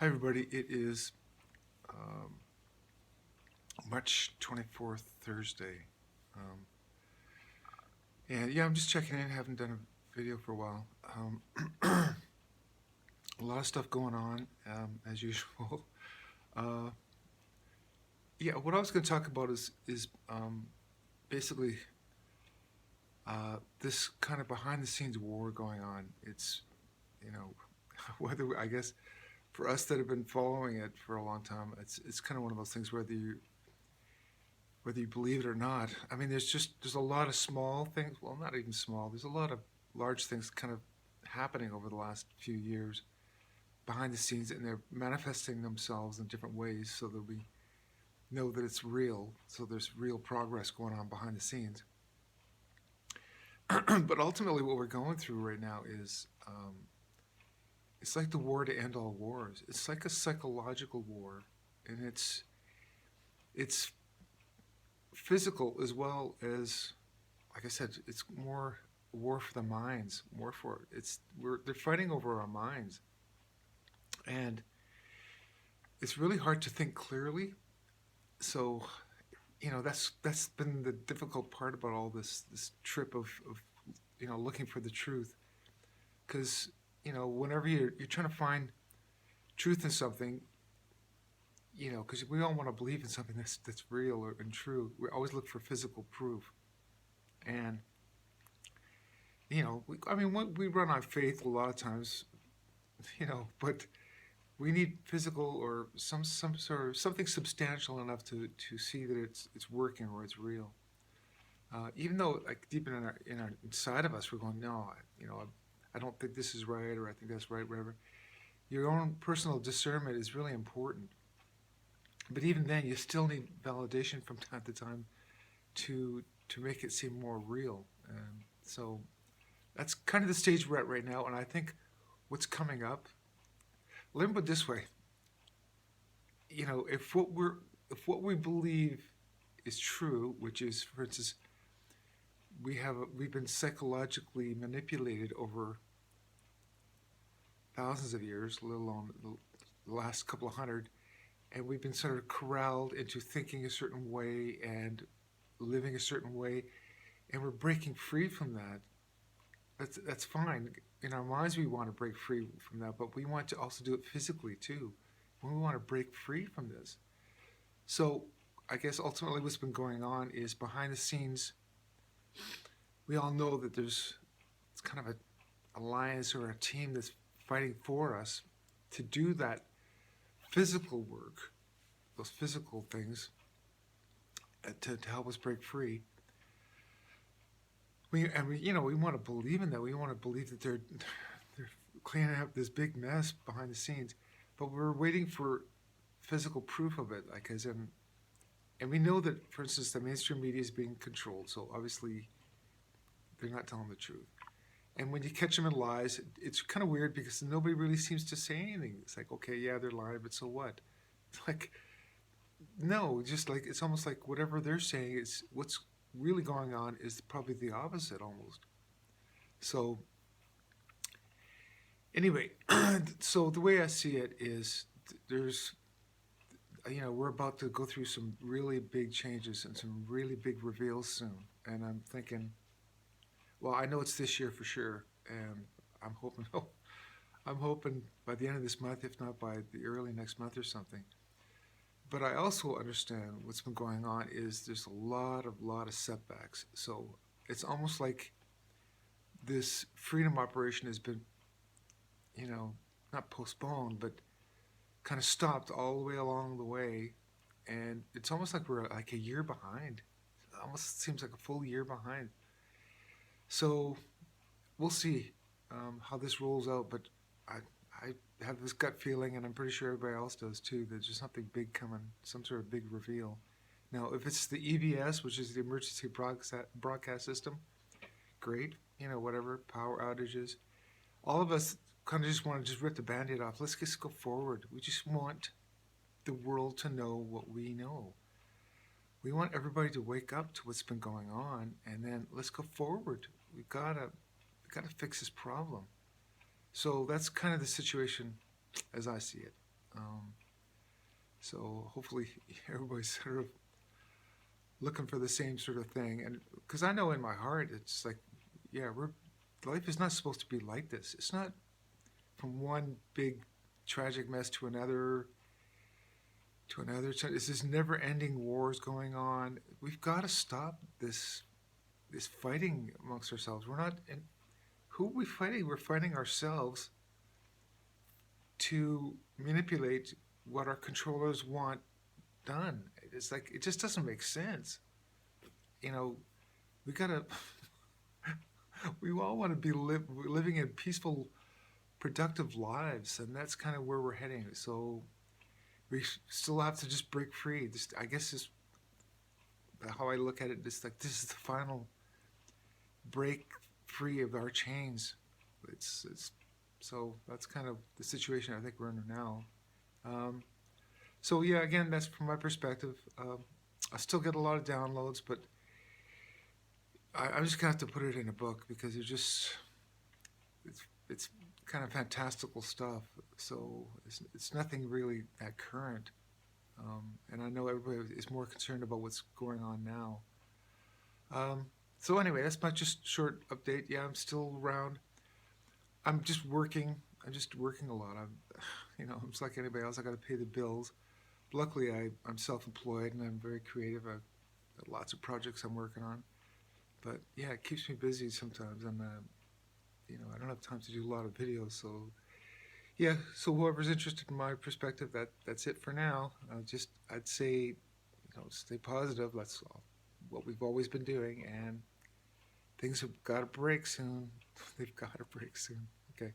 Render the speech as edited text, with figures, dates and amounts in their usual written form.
Hi, everybody. It is um, March 24th, Thursday. Um, and yeah, I'm just checking in. Haven't done a video for a while. A lot of stuff going on, as usual. Uh, yeah, what I was going to talk about is basically this kind of behind the scenes war going on. It's, you know, whether, I guess, for us that have been following it for a long time, it's kind of one of those things whether you believe it or not. I mean, there's a lot of small things. Well, not even small. There's a lot of large things kind of happening over the last few years behind the scenes, and they're manifesting themselves in different ways, so that we know that it's real. So there's real progress going on behind the scenes. But ultimately, what we're going through right now is it's like the war to end all wars. It's like a psychological war, and it's physical as well as, like I said, it's more war for the minds, more for they're fighting over our minds, and it's really hard to think clearly. So, that's been the difficult part about all this trip of looking for the truth, because whenever you're trying to find truth in something, because we all want to believe in something that's real and true, we always look for physical proof. And I mean, we run on faith a lot of times, but we need physical or some sort of something substantial enough to see that it's working or it's real. Even though, like, deep in our inside of us, we're going, no, I don't think this is right, or I think that's right, whatever. Your own personal discernment is really important, but even then, you still need validation from time to time to make it seem more real. And so that's kind of the stage we're at right now. And I think what's coming up, let me put it this way: if what we believe is true, which is, for instance, we've been psychologically manipulated over thousands of years, let alone the last couple of hundred, and we've been sort of corralled into thinking a certain way and living a certain way, and we're breaking free from that. That's fine. In our minds, we want to break free from that, but we want to also do it physically too. We want to break free from this. So I guess ultimately what's been going on is behind the scenes. We all know that it's kind of an alliance or a team that's fighting for us to do that physical work, those physical things, to help us break free. We want to believe in that. We want to believe that they're cleaning up this big mess behind the scenes, but we're waiting for physical proof of it. Like, as in, and we know that, for instance, the mainstream media is being controlled, so obviously they're not telling the truth. And when you catch them in lies, it's kind of weird because nobody really seems to say anything. It's like, okay, yeah, they're lying, but so what? It's like, no, just like, it's almost like whatever they're saying is what's really going on is probably the opposite almost. So anyway, so the way I see it is there's, we're about to go through some really big changes and some really big reveals soon. And I'm thinking, well, I know it's this year for sure, and I'm hoping, I'm hoping by the end of this month, if not by the early next month or something. But I also understand what's been going on is there's a lot of setbacks. So it's almost like this freedom operation has been, not postponed, but kind of stopped all the way along the way. And it's almost like we're like a year behind. It almost seems like a full year behind. So we'll see how this rolls out. But I have this gut feeling, and I'm pretty sure everybody else does too, that there's something big coming, some sort of big reveal. Now, if it's the EBS, which is the emergency broadcast system, great. Whatever, power outages. All of us kind of just want to just rip the band-aid off. Let's just go forward. We just want the world to know what we know. We want everybody to wake up to what's been going on, and then let's go forward. We gotta fix this problem. So that's kind of the situation as I see it. Um, so hopefully everybody's sort of looking for the same sort of thing. And because I know in my heart, it's like, yeah, we're life is not supposed to be like this. It's not from one big tragic mess to another to another. It's this never-ending wars going on. We've got to stop this fighting amongst ourselves. We're not. And who are we fighting? We're fighting ourselves to manipulate what our controllers want done. It's like it just doesn't make sense. You know, we gotta. We all want to be living in peaceful, productive lives, and that's kind of where we're heading. So we still have to just break free. Just, I guess, just how I look at it. Just like this is the final break free of our chains. It's so that's kind of the situation I think we're under now. Um, so yeah, again, that's from my perspective. I still get a lot of downloads, but I'm just gonna have to put it in a book because it's kind of fantastical stuff. So it's nothing really that current. And I know everybody is more concerned about what's going on now. Um, so anyway, that's my just short update. Yeah, I'm still around. I'm just working. I'm just working a lot. I'm just like anybody else. I got to pay the bills. Luckily, I'm self-employed and I'm very creative. I've got lots of projects I'm working on. But yeah, it keeps me busy sometimes. I don't have time to do a lot of videos. So yeah, so whoever's interested in my perspective, that's it for now. I'd say, stay positive. That's all, what we've always been doing, and things have got to break soon. They've got to break soon. Okay.